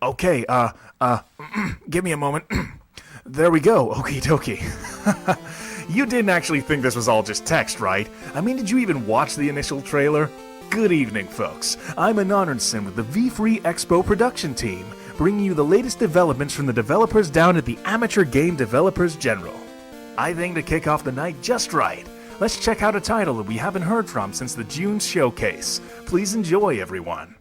Okay, give me a moment. There we go, okie dokie. You didn't actually think this was all just text, right? I mean, did you even watch the initial trailer? Good evening, folks. I'm Anon-erson with the v3Expo production team, bringing you the latest developments from the developers down at the Amateur Game Developers General. I think to kick off the night just right, let's check out a title that we haven't heard from since the June showcase. Please enjoy, everyone.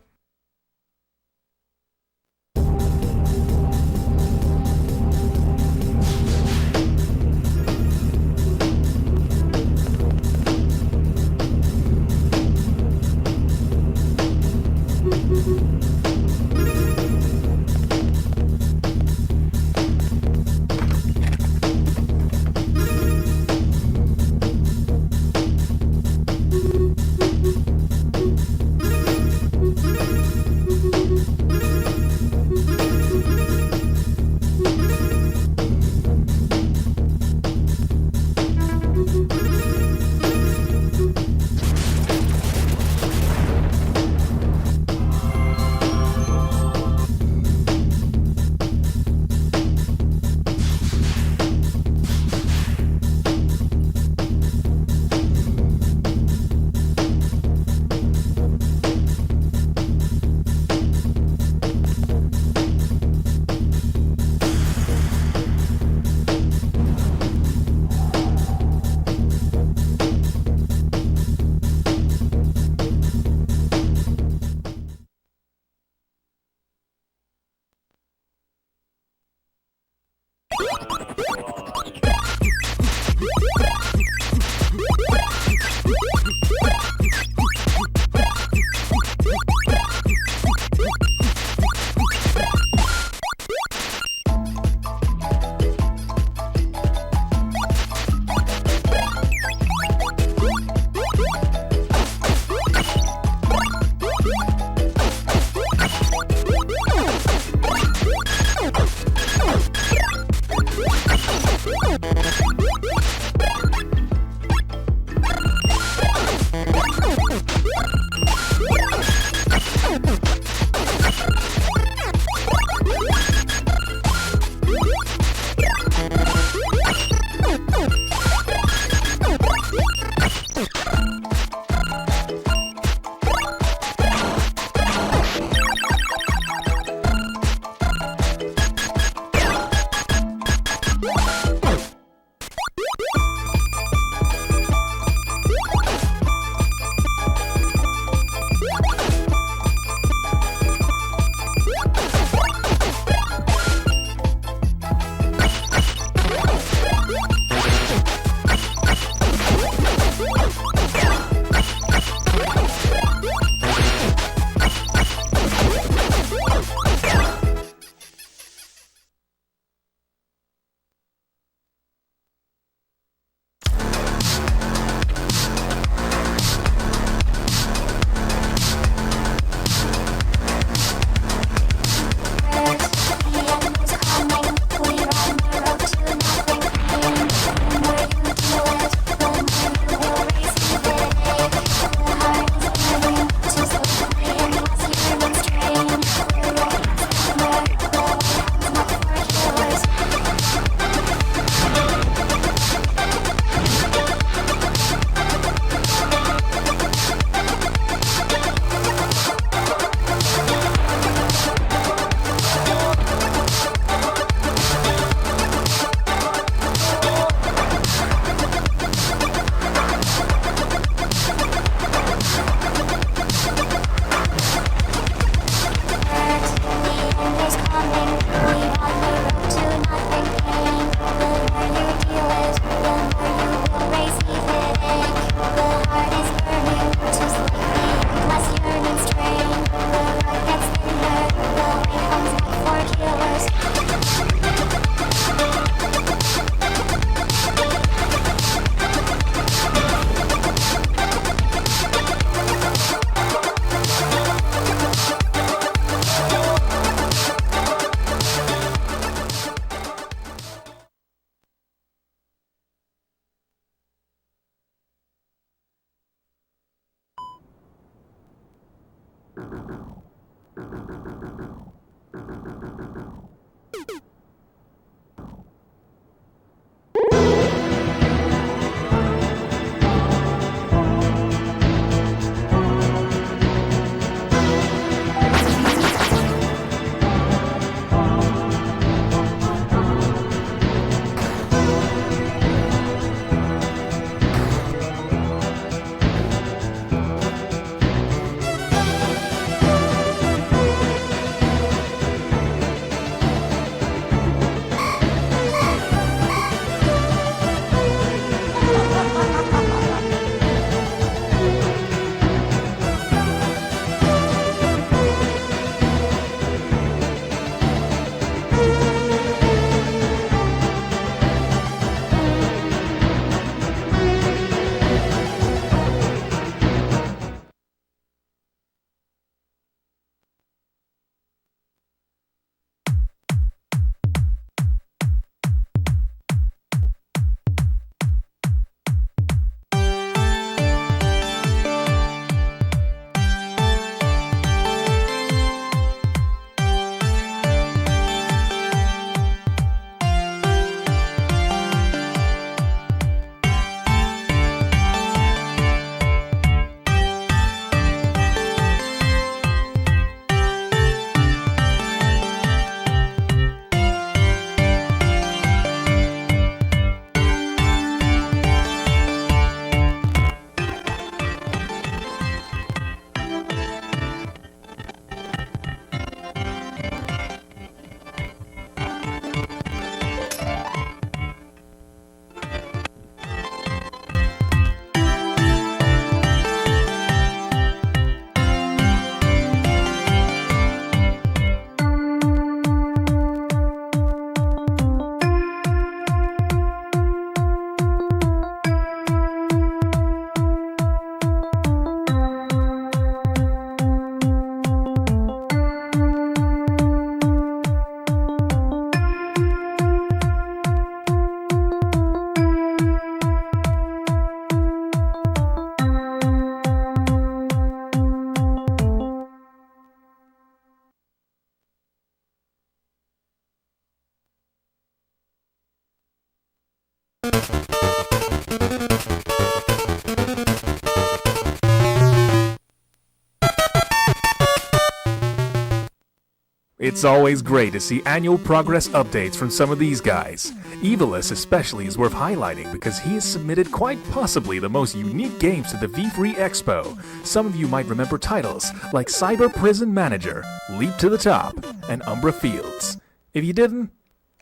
It's always great to see annual progress updates from some of these guys. Evilus especially is worth highlighting because he has submitted quite possibly the most unique games to the v3Expo. Some of you might remember titles like Cyber Prison Manager, Leap to the Top, and Umbra Fields. If you didn't,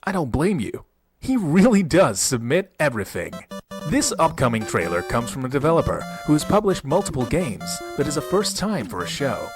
I don't blame you. He really does submit everything. This upcoming trailer comes from a developer who has published multiple games, but is a first time for a show.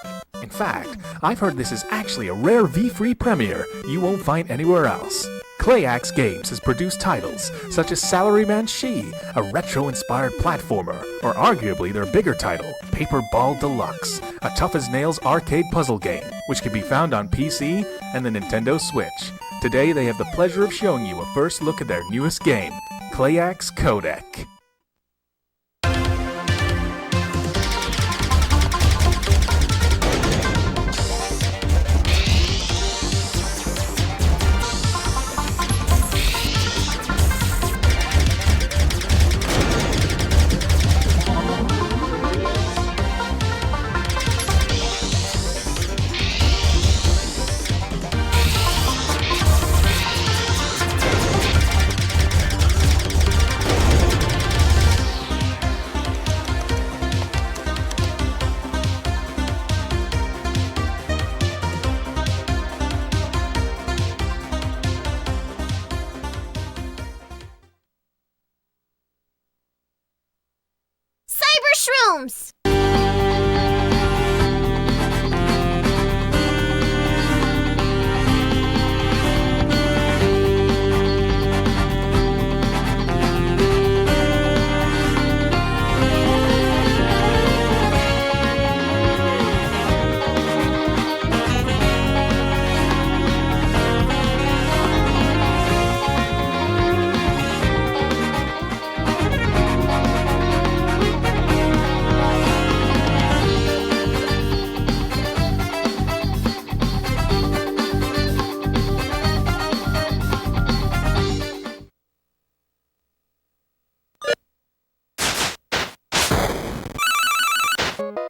In fact, I've heard this is actually a rare v3 premiere you won't find anywhere else. Cliax Games has produced titles such as Salaryman She, a retro-inspired platformer, or arguably their bigger title, Paper Ball Deluxe, a tough-as-nails arcade puzzle game, which can be found on PC and the Nintendo Switch. Today they have the pleasure of showing you a first look at their newest game, Cliax Codec. Shrooms!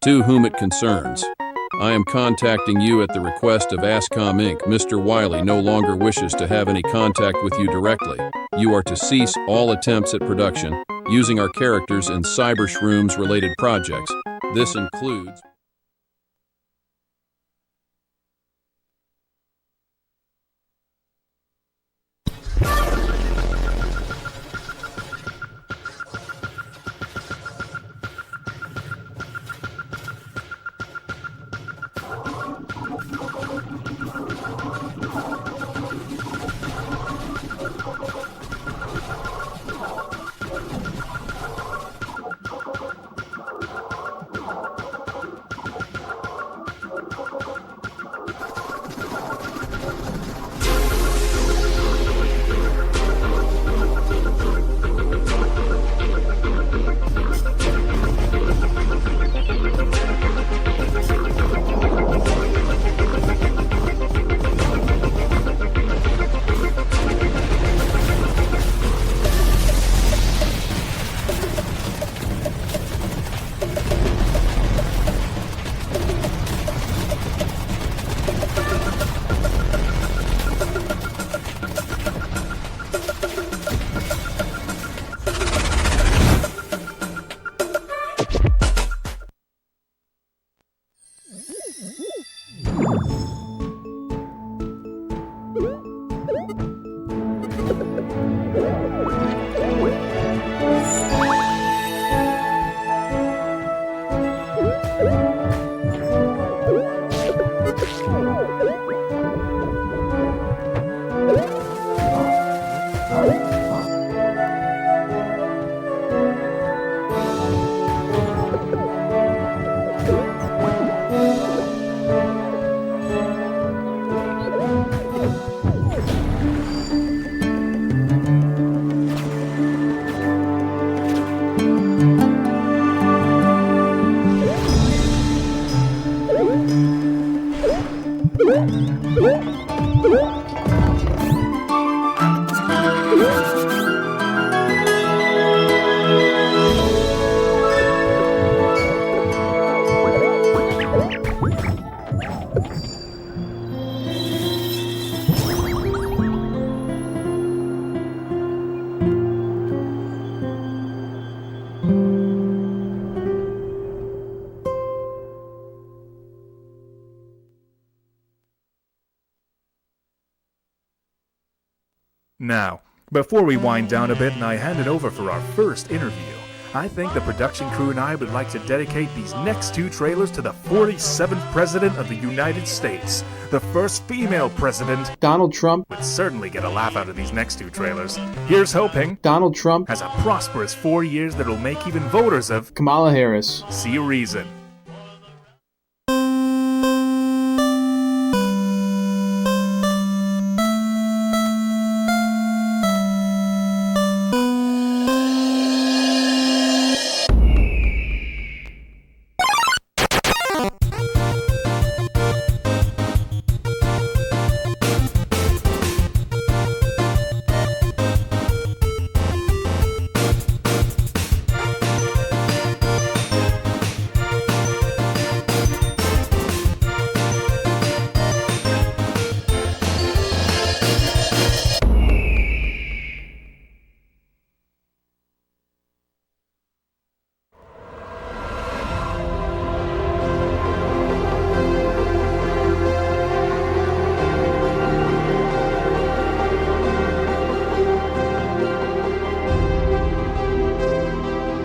To whom it concerns. I am contacting you at the request of Ascom Inc. Mr. Wiley no longer wishes to have any contact with you directly. You are to cease all attempts at production using our characters in Cyber Shrooms related projects. This includes Now, before we wind down a bit and I hand it over for our first interview, I think the production crew and I would like to dedicate these next two trailers to the 47th President of the United States. The first female president, Donald Trump, would certainly get a laugh out of these next two trailers. Here's hoping Donald Trump, has a prosperous 4 years that'll make even voters of Kamala Harris. see reason.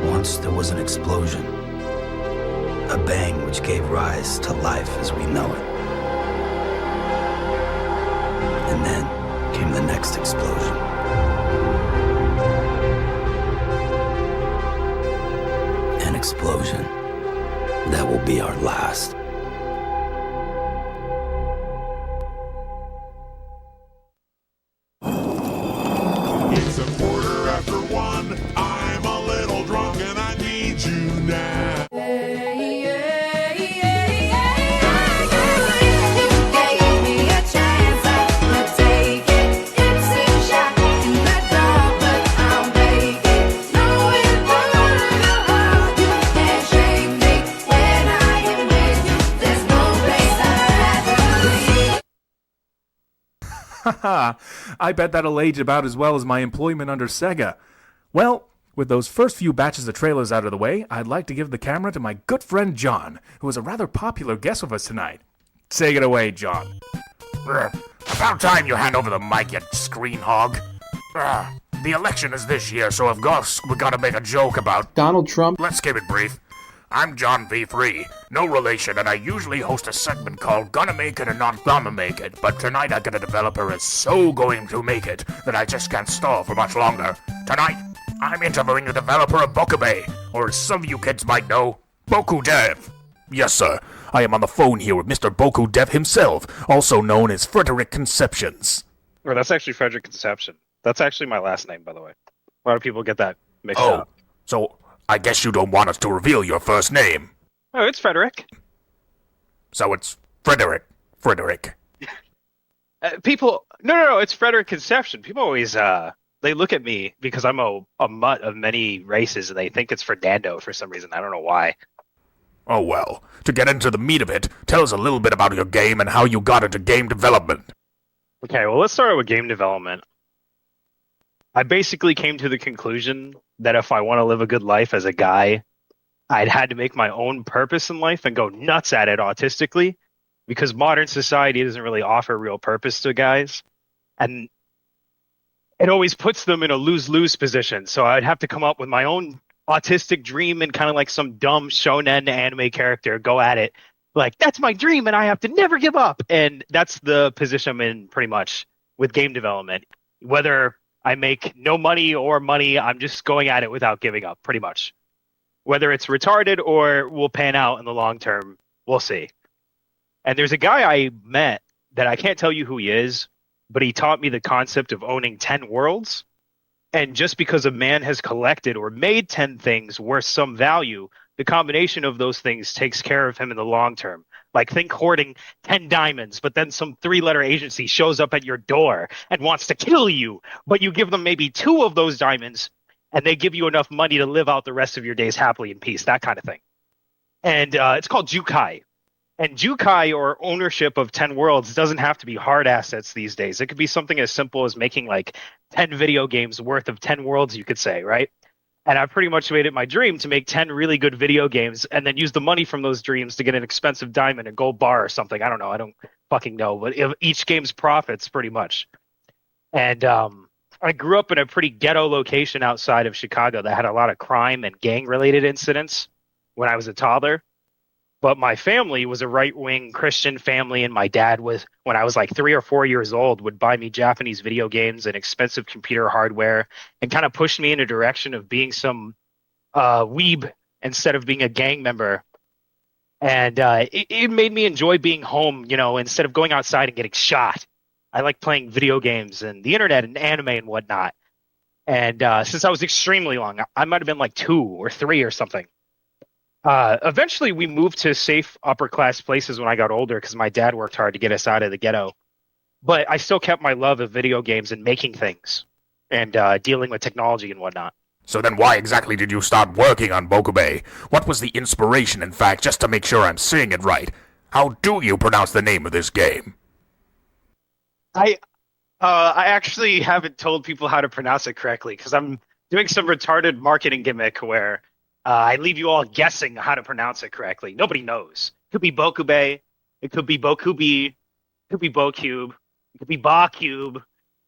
Once there was an explosion, a bang which gave rise to life as we know it. And then came the next explosion. An explosion that will be our last. It's 1:15. I'm a little drunk and I need you now. Haha, I bet that'll age about as well as my employment under Sega. Well, with those first few batches of trailers out of the way, I'd like to give the camera to my good friend John, who is a rather popular guest with us tonight. Take it away, John. About time you hand over the mic, you screen hog. The election is this year, so of course we gotta make a joke about... Donald Trump, Let's keep it brief. I'm John V3, no relation, and I usually host a segment called Gonna Make It and Not Gonna Make It, but tonight I got a developer who's so going to make it that I just can't stall for much longer. Tonight, I'm interviewing the developer of Bokube, or as some of you kids might know, Boku Dev. Yes, sir. I am on the phone here with Mr. Boku Dev himself, also known as Frederick Conceptions. Or that's actually Frederick Conception. That's actually my last name, by the way. A lot of people get that mixed Oh, up. so I guess you don't want us to reveal your first name. Oh, it's Frederick. So it's Frederick. Frederick. People, no, it's Frederick Conception. People always, they look at me because I'm a mutt of many races, and they think it's Fernando for some reason. I don't know why. Oh well, to get into the meat of it, tell us a little bit about your game and how you got into game development. Okay, well, let's start with game development. I basically came to the conclusion that if I want to live a good life as a guy, I'd had to make my own purpose in life and go nuts at it autistically, because modern society doesn't really offer real purpose to guys. And it always puts them in a lose-lose position. So I'd have to come up with my own autistic dream and kind of like some dumb shonen anime character go at it. Like, that's my dream and I have to never give up. And that's the position I'm in pretty much with game development. Whether I make no money or money, I'm just going at it without giving up, pretty much. Whether it's retarded or will pan out in the long term, we'll see. And there's a guy I met that I can't tell you who he is, but he taught me the concept of owning 10 worlds. And just because a man has collected or made 10 things worth some value, the combination of those things takes care of him in the long term. Like, think hoarding 10 diamonds, but then some 3-letter agency shows up at your door and wants to kill you, but you give them maybe 2 of those diamonds, and they give you enough money to live out the rest of your days happily in peace, that kind of thing. And it's called Jukai. And Jukai, or ownership of 10 worlds, doesn't have to be hard assets these days. It could be something as simple as making like 10 video games worth of 10 worlds, you could say, right? And I pretty much made it my dream to make 10 really good video games and then use the money from those dreams to get an expensive diamond, a gold bar or something. I don't know. I don't fucking know. But each game's profits, pretty much. And I grew up in a pretty ghetto location outside of Chicago that had a lot of crime and gang-related incidents when I was a toddler. But my family was a right-wing Christian family, and my dad was, when I was like 3 or 4 years old, would buy me Japanese video games and expensive computer hardware and kind of pushed me in a direction of being some weeb instead of being a gang member. And it made me enjoy being home, instead of going outside and getting shot. I like playing video games and the internet and anime and whatnot. And since I was extremely young, I might have been like 2 or 3 or something. Eventually, we moved to safe upper-class places when I got older because my dad worked hard to get us out of the ghetto. But I still kept my love of video games and making things and dealing with technology and whatnot. So then why exactly did you start working on Bokube? What was the inspiration, in fact, just to make sure I'm saying it right? How do you pronounce the name of this game? I actually haven't told people how to pronounce it correctly because I'm doing some retarded marketing gimmick where I leave you all guessing how to pronounce it correctly. Nobody knows. It could be Bokube. It could be Bokubi. It could be Bokube. It could be Bokube.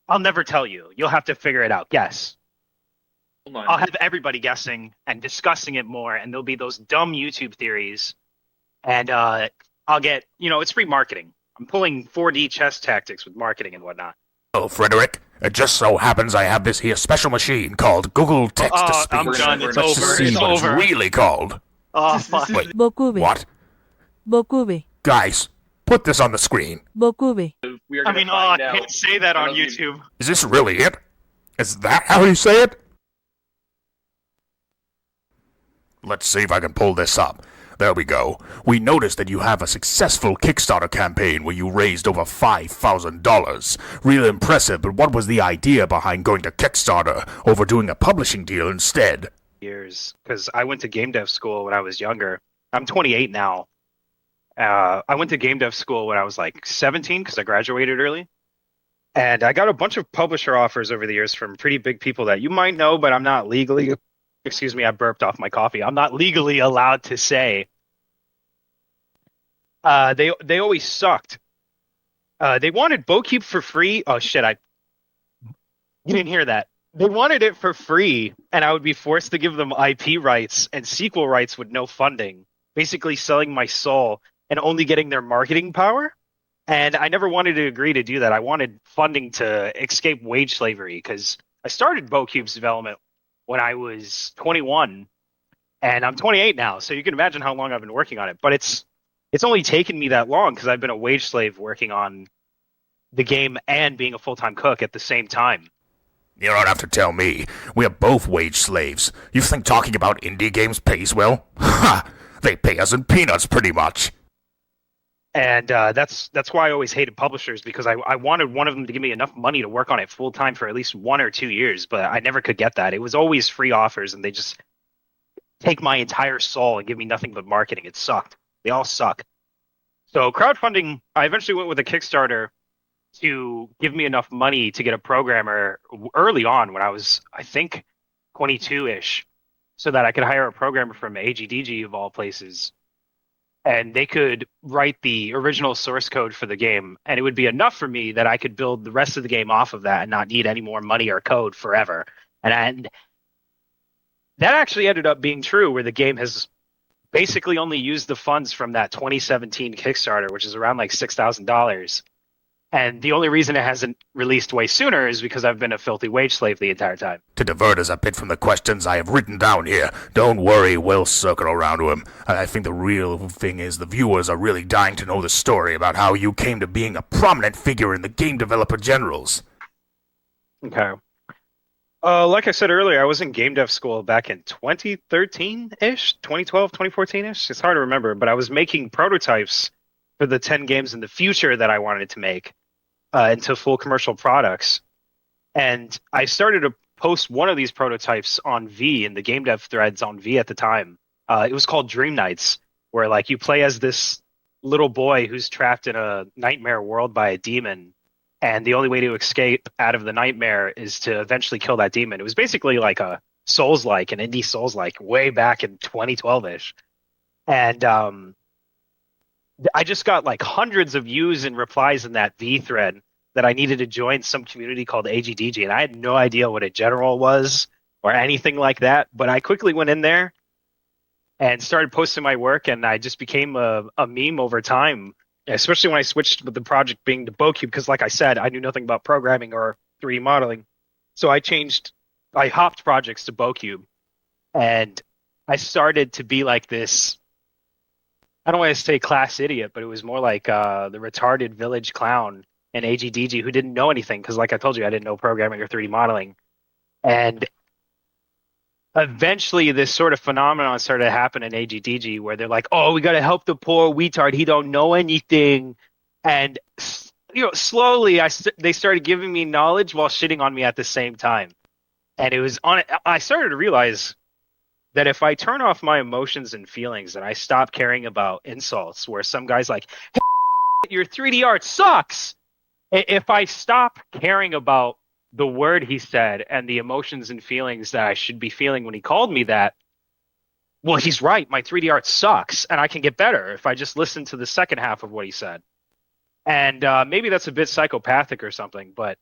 I'll never tell you. You'll have to figure it out. Guess. I'll have everybody guessing and discussing it more, and there'll be those dumb YouTube theories. And I'll get, it's free marketing. I'm pulling 4D chess tactics with marketing and whatnot. Oh, Frederick, it just so happens I have this here special machine called Google Text-to-Speech. I'm done. It's Let's over. see It's what over. it's really called. Oh, fuck. Wait, Bokube. what? Bokube. Guys, put this on the screen. Bokube. I can't say that on YouTube. Is this really it? Is that how you say it? Let's see if I can pull this up. There we go. We noticed that you have a successful Kickstarter campaign where you raised over $5,000. Really impressive, but what was the idea behind going to Kickstarter over doing a publishing deal instead? Years, because I went to game dev school when I was younger. I'm 28 now. I went to game dev school when I was like 17 because I graduated early. And I got a bunch of publisher offers over the years from pretty big people that you might know, but I'm not legally... Excuse me, I burped off my coffee. I'm not legally allowed to say. They always sucked. They wanted Bokube for free. Oh shit, you didn't hear that. They wanted it for free, and I would be forced to give them IP rights and sequel rights with no funding, basically selling my soul and only getting their marketing power. And I never wanted to agree to do that. I wanted funding to escape wage slavery because I started Bokube's development when I was 21, and I'm 28 now, so you can imagine how long I've been working on it. But it's only taken me that long because I've been a wage slave working on the game and being a full-time cook at the same time. You don't have to tell me. We are both wage slaves. You think talking about indie games pays well? Ha! They pay us in peanuts, pretty much. And that's why I always hated publishers, because I wanted one of them to give me enough money to work on it full time for at least 1 or 2 years, but I never could get that. It was always free offers, and they just take my entire soul and give me nothing but marketing. It sucked. They all suck. So crowdfunding, I eventually went with a Kickstarter to give me enough money to get a programmer early on when I was, I think, 22-ish, so that I could hire a programmer from agdg of all places. And they could write the original source code for the game, and it would be enough for me that I could build the rest of the game off of that and not need any more money or code forever. And that actually ended up being true, where the game has basically only used the funds from that 2017 Kickstarter, which is around like $6,000. And the only reason it hasn't released way sooner is because I've been a filthy wage slave the entire time. To divert us a bit from the questions I have written down here, don't worry, we'll circle around to them. I think the real thing is the viewers are really dying to know the story about how you came to being a prominent figure in the game developer generals. Okay. Like I said earlier, I was in game dev school back in 2013-ish, 2012, 2014-ish. It's hard to remember, but I was making prototypes for the 10 games in the future that I wanted to make into full commercial products. And I started to post one of these prototypes on V, in the game dev threads on V at the time. It was called Dream Nights, where like you play as this little boy who's trapped in a nightmare world by a demon, and the only way to escape out of the nightmare is to eventually kill that demon. It was basically like a Souls-like, an indie Souls-like, way back in 2012-ish. And I just got like hundreds of views and replies in that V thread that I needed to join some community called agdg, and I had no idea what a general was or anything like that. But I quickly went in there and started posting my work, and I just became a meme over time, especially when I switched with the project being to Bokube, because like I said, I knew nothing about programming or 3D modeling. So I hopped projects to Bokube, and I started to be like this, I don't want to say class idiot, but it was more like the retarded village clown in agdg who didn't know anything, because like I told you, I didn't know programming or 3D modeling. And eventually this sort of phenomenon started to happen in agdg where they're like, oh, we got to help the poor retard, he don't know anything. And slowly they started giving me knowledge while shitting on me at the same time. And I started to realize that if I turn off my emotions and feelings and I stop caring about insults where some guy's like, hey, your 3D art sucks, if I stop caring about the word he said and the emotions and feelings that I should be feeling when he called me that, well, he's right, my 3D art sucks, and I can get better if I just listen to the second half of what he said. And maybe that's a bit psychopathic or something, but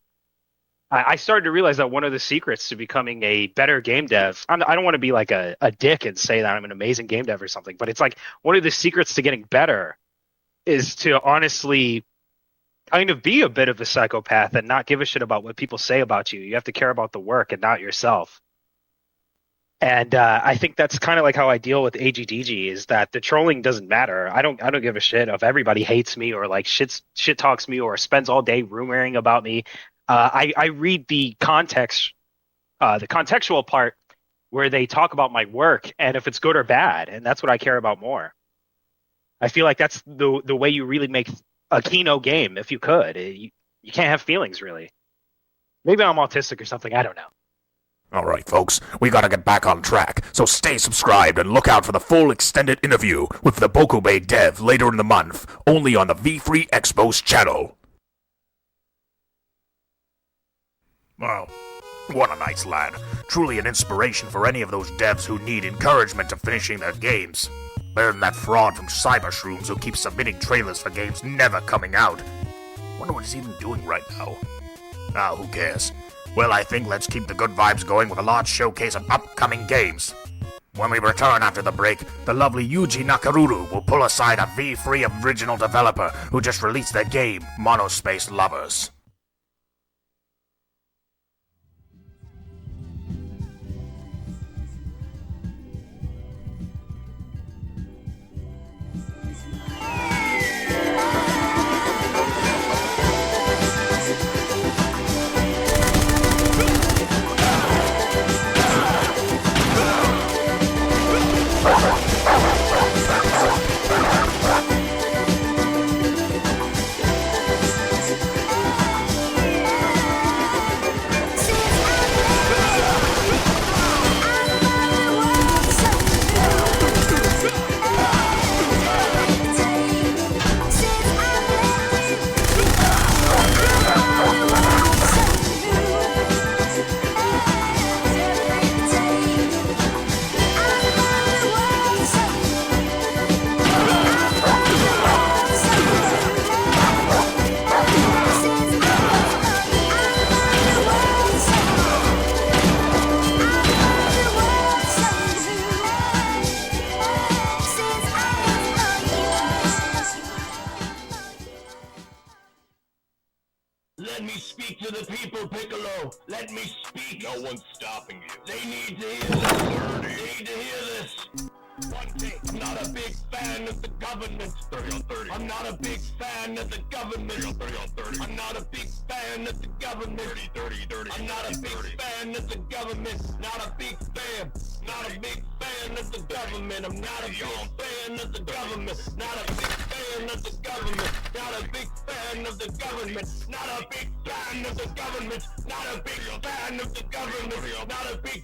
I started to realize that one of the secrets to becoming a better game dev, I don't want to be like a dick and say that I'm an amazing game dev or something, but it's like one of the secrets to getting better is to honestly kind of be a bit of a psychopath and not give a shit about what people say about you. You have to care about the work and not yourself. And I think that's kind of like how I deal with agdg, is that the trolling doesn't matter. I don't give a shit if everybody hates me or like shit talks me or spends all day rumoring about me. I read the context, the contextual part where they talk about my work and if it's good or bad, and that's what I care about more. I feel like that's the way you really make a Kino game, if you could. You can't have feelings, really. Maybe I'm autistic or something, I don't know. All right, folks, we gotta get back on track, so stay subscribed and look out for the full extended interview with the Bokube dev later in the month, only on the v3Expo's channel. Wow, what a nice lad. Truly an inspiration for any of those devs who need encouragement of finishing their games. Better than that fraud from Cybershrooms who keeps submitting trailers for games never coming out. Wonder what he's even doing right now. Ah, who cares? Well, I think let's keep the good vibes going with a large showcase of upcoming games. When we return after the break, the lovely Yuji Nakaruru will pull aside a V3 original developer who just released their game, Monospace Lovers. Let me speak to the people, Piccolo. Let me speak. No one's stopping you. They need to hear this. They need to hear this. One thing, I'm not a big fan of the government. 30 on 30. I'm not a big fan of the government. 30 on 30. I'm not a big fan of the government. 30. I'm not a big fan of the government. Not a big fan. Not a big fan of the government. I'm not a big fan of the government. Not a big fan of the government. Not a big fan of the government. Not a big fan of the government. Not a big fan of the government. Not a big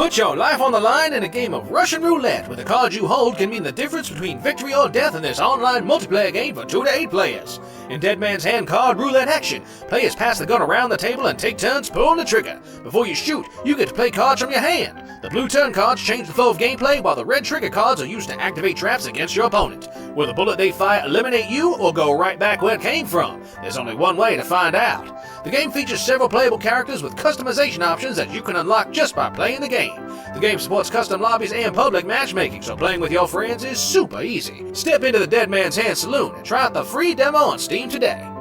Put your life on the line in a game of Russian roulette, where the cards you hold can mean the difference between victory or death in this online multiplayer game for 2 to 8 players. In Dead Man's Hand card roulette action, players pass the gun around the table and take turns pulling the trigger. Before you shoot, you get to play cards from your hand. The blue turn cards change the flow of gameplay, while the red trigger cards are used to activate traps against your opponent. Will the bullet they fire eliminate you or go right back where it came from? There's only one way to find out. The game features several playable characters with customization options that you can unlock just by playing the game. The game supports custom lobbies and public matchmaking, so playing with your friends is super easy. Step into the Dead Man's Hand Saloon and try out the free demo on Steam today.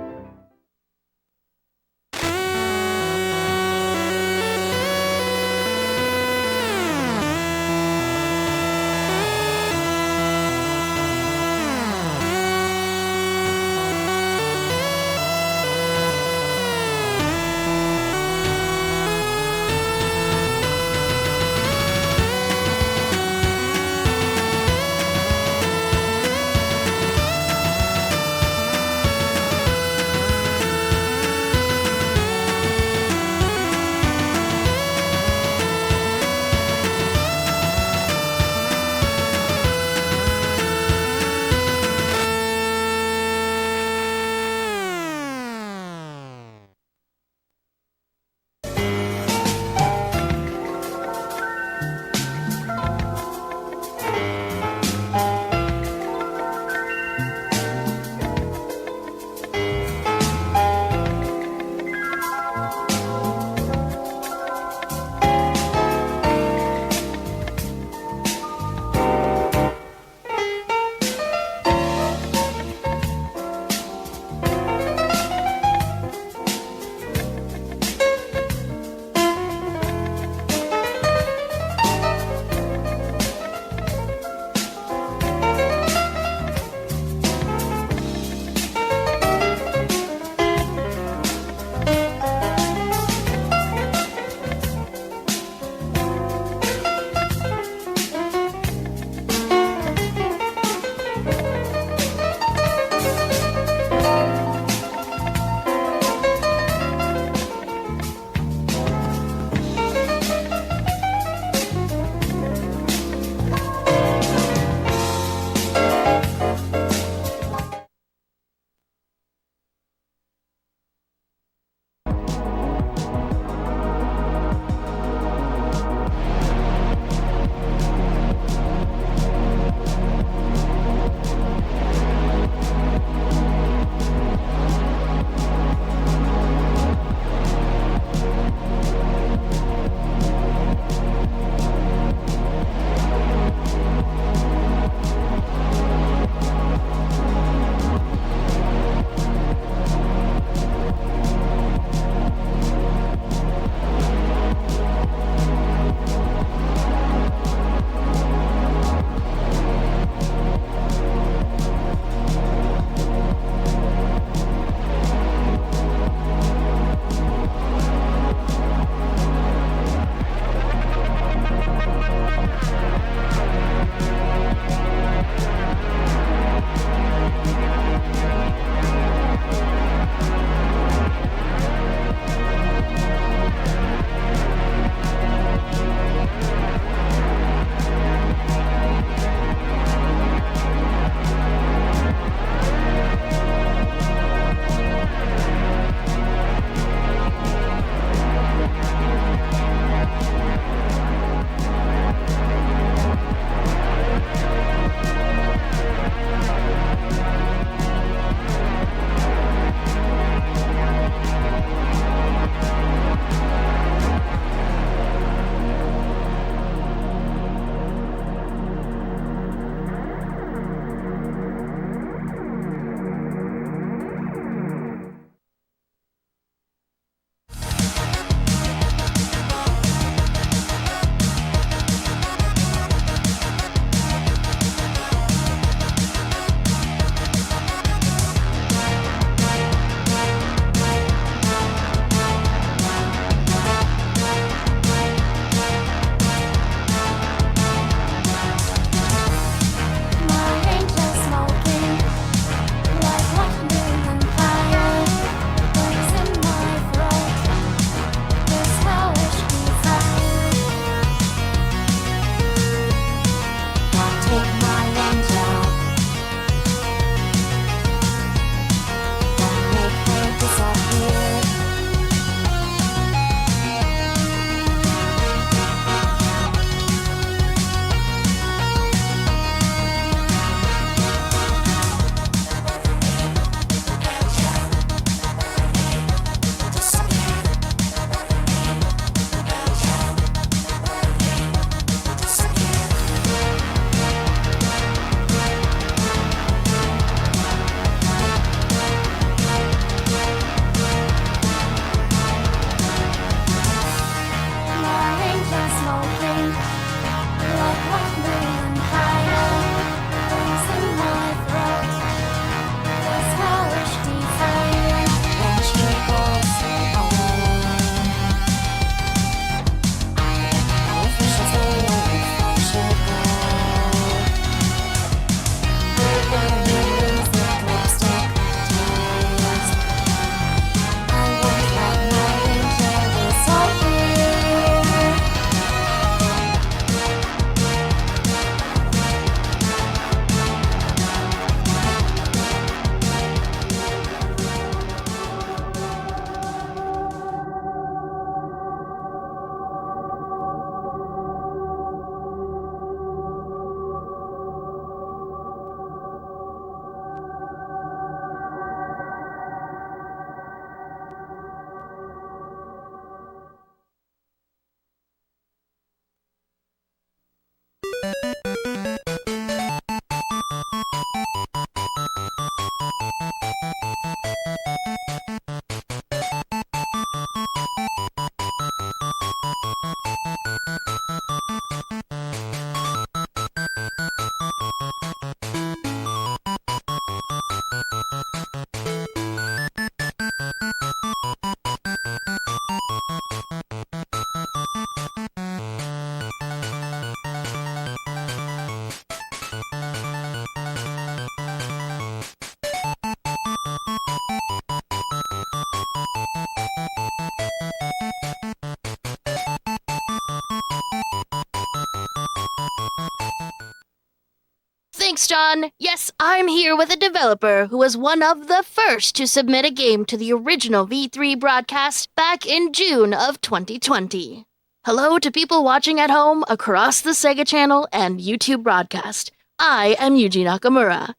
Thanks, John. Yes, I'm here with a developer who was one of the first to submit a game to the original V3 broadcast back in June of 2020. Hello to people watching at home across the Sega Channel and YouTube broadcast. I am Yuji Nakamura.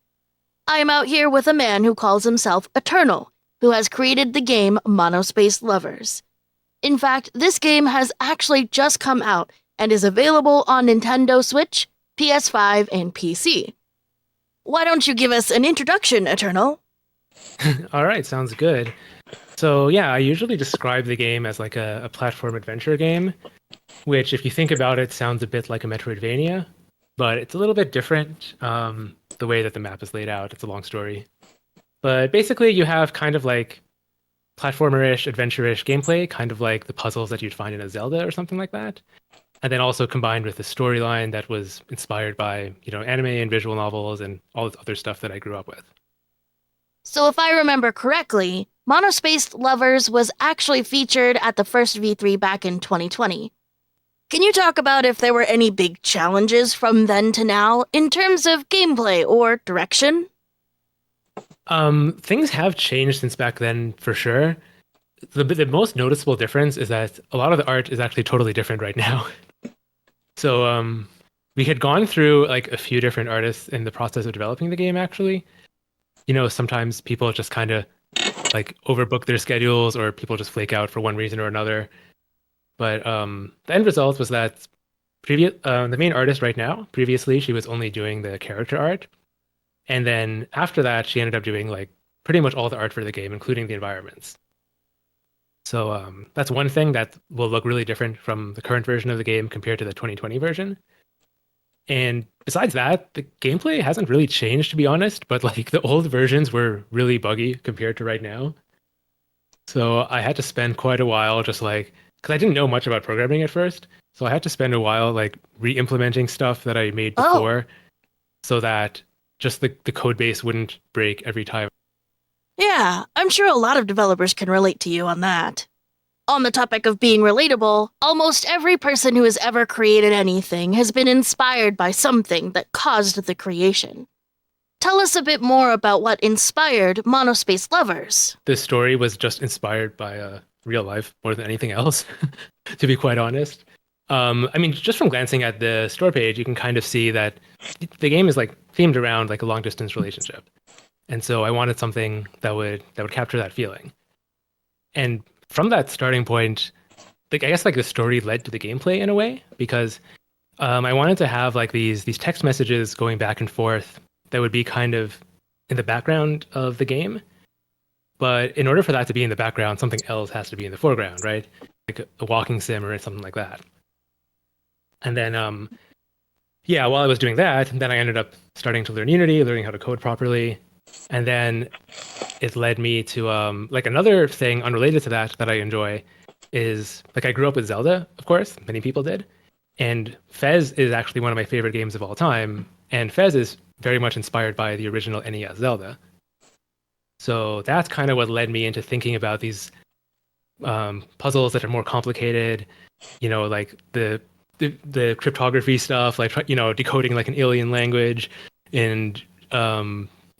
I am out here with a man who calls himself Eternal, who has created the game Monospace Lovers. In fact, this game has actually just come out and is available on Nintendo Switch, PS5, and PC. Why don't you give us an introduction, Eternal? All right, sounds good. So yeah, I usually describe the game as like a platform adventure game, which if you think about it, sounds a bit like a Metroidvania, but it's a little bit different the way that the map is laid out. It's a long story. But basically you have kind of like platformer-ish, adventure-ish gameplay, kind of like the puzzles that you'd find in a Zelda or something like that. And then also combined with a storyline that was inspired by, anime and visual novels and all this other stuff that I grew up with. So if I remember correctly, Monospaced Lovers was actually featured at the first V3 back in 2020. Can you talk about if there were any big challenges from then to now in terms of gameplay or direction? Things have changed since back then, for sure. The most noticeable difference is that a lot of the art is actually totally different right now. So we had gone through like a few different artists in the process of developing the game, actually. Sometimes people just kind of like overbook their schedules or people just flake out for one reason or another. But the end result was that the main artist right now, previously, she was only doing the character art. And then after that, she ended up doing like pretty much all the art for the game, including the environments. So that's one thing that will look really different from the current version of the game compared to the 2020 version. And besides that, the gameplay hasn't really changed, to be honest, but like the old versions were really buggy compared to right now. So I had to spend quite a while just like, because I didn't know much about programming at first. So I had to spend a while like re-implementing stuff that I made before so that just the code base wouldn't break every time. Yeah, I'm sure a lot of developers can relate to you on that. On the topic of being relatable, almost every person who has ever created anything has been inspired by something that caused the creation. Tell us a bit more about what inspired Monospace Lovers. This story was just inspired by real life more than anything else, to be quite honest. I mean, just from glancing at the store page, you can kind of see that the game is like themed around like a long distance relationship. And so I wanted something that would capture that feeling. And from that starting point, like I guess like the story led to the gameplay in a way, because I wanted to have like these text messages going back and forth that would be kind of in the background of the game. But in order for that to be in the background, something else has to be in the foreground, right? Like a walking sim or something like that. And then, while I was doing that, then I ended up starting to learn Unity, learning how to code properly. And then it led me to like another thing unrelated to that I enjoy is like I grew up with Zelda, of course, many people did. And Fez is actually one of my favorite games of all time. And Fez is very much inspired by the original NES Zelda. So that's kind of what led me into thinking about these puzzles that are more complicated, like the cryptography stuff, like, decoding like an alien language and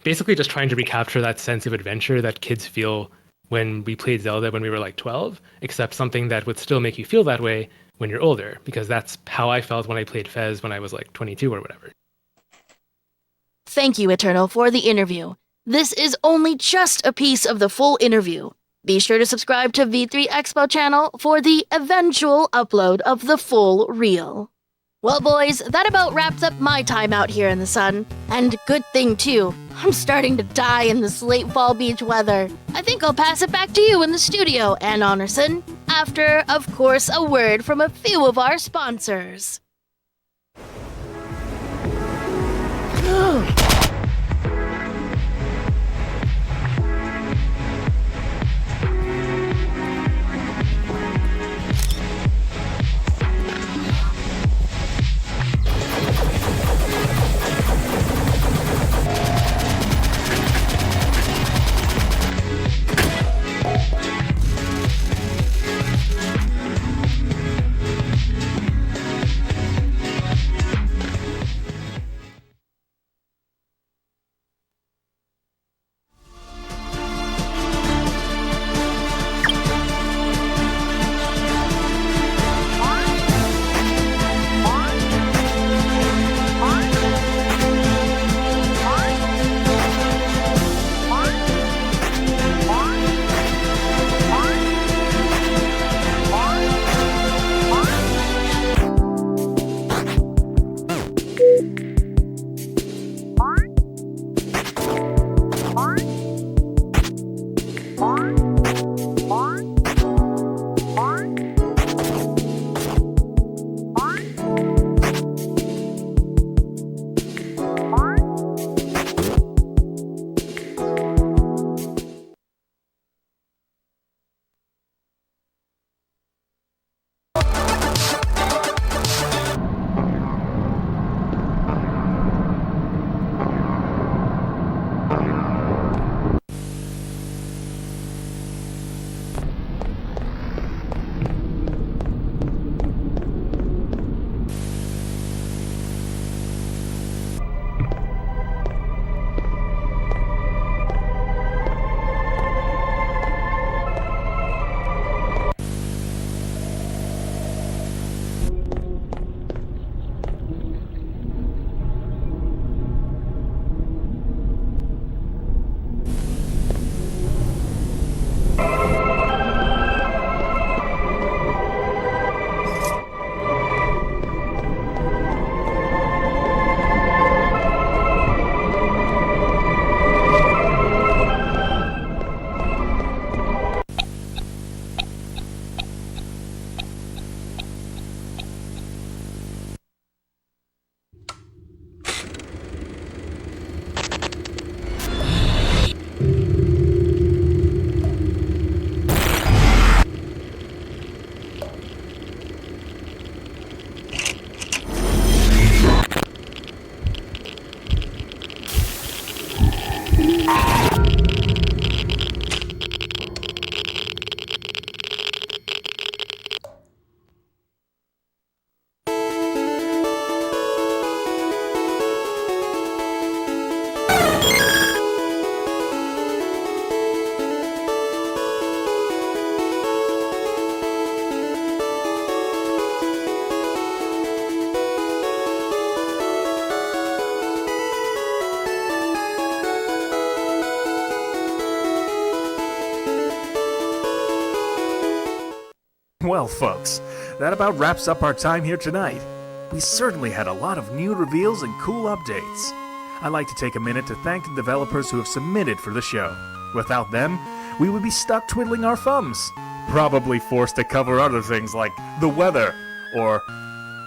basically just trying to recapture that sense of adventure that kids feel when we played Zelda when we were like 12, except something that would still make you feel that way when you're older, because that's how I felt when I played Fez when I was like 22 or whatever. Thank you, Eternal, for the interview. This is only just a piece of the full interview. Be sure to subscribe to v3Expo channel for the eventual upload of the full reel. Well, boys, that about wraps up my time out here in the sun. And good thing, too. I'm starting to die in this late fall beach weather. I think I'll pass it back to you in the studio, Anon-erson, after, of course, a word from a few of our sponsors. Well, folks, that about wraps up our time here tonight. We certainly had a lot of new reveals and cool updates. I'd like to take a minute to thank the developers who have submitted for the show. Without them, we would be stuck twiddling our thumbs, probably forced to cover other things like the weather or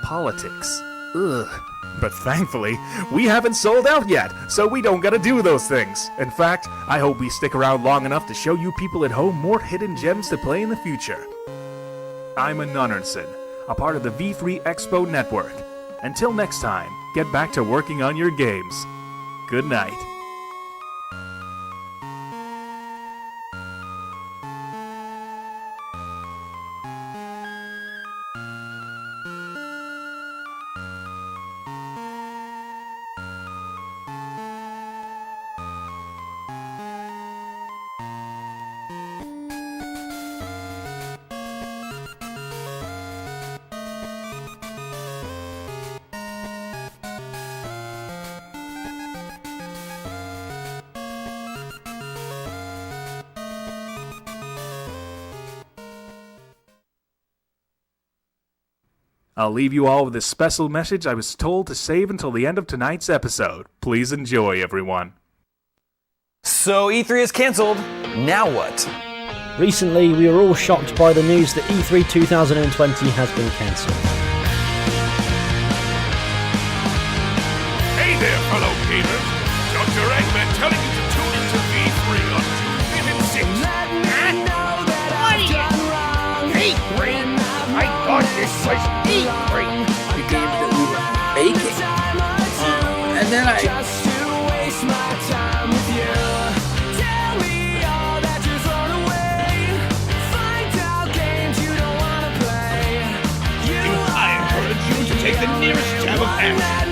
politics. Ugh. But thankfully, we haven't sold out yet, so we don't gotta do those things. In fact, I hope we stick around long enough to show you people at home more hidden gems to play in the future. I'm Anon-erson, a part of the v3Expo network. Until next time, get back to working on your games. Good night. I'll leave you all with this special message I was told to save until the end of tonight's episode. Please enjoy, everyone. So E3 is cancelled. Now what? Recently, we were all shocked by the news that E3 2020 has been cancelled. Hey there, fellow gamers. Dr. Eggman telling you to tune into V3 on June 5th and 6th. What are you? E3? I thought this was E3. The game that we were making. And then I... Take the nearest jab of action.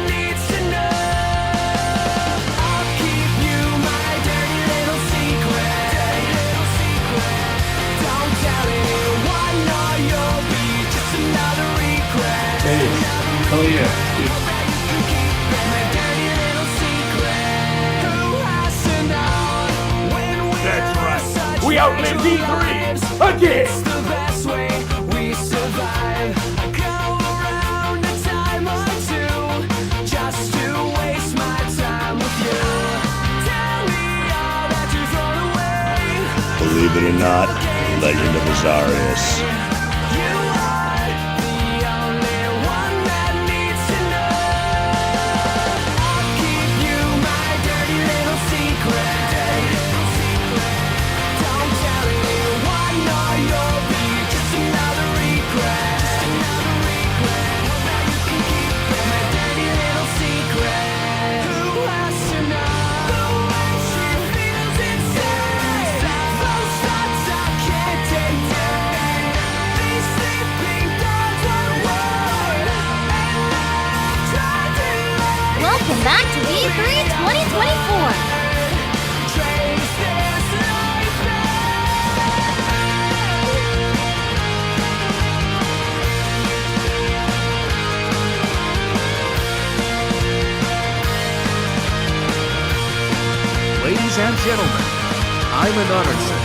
Oh yeah. That's right. We outlived E3 again. Believe it or not, Legend of Azarius. Welcome back to V3 2024. Ladies and gentlemen, I'm Anon-erson,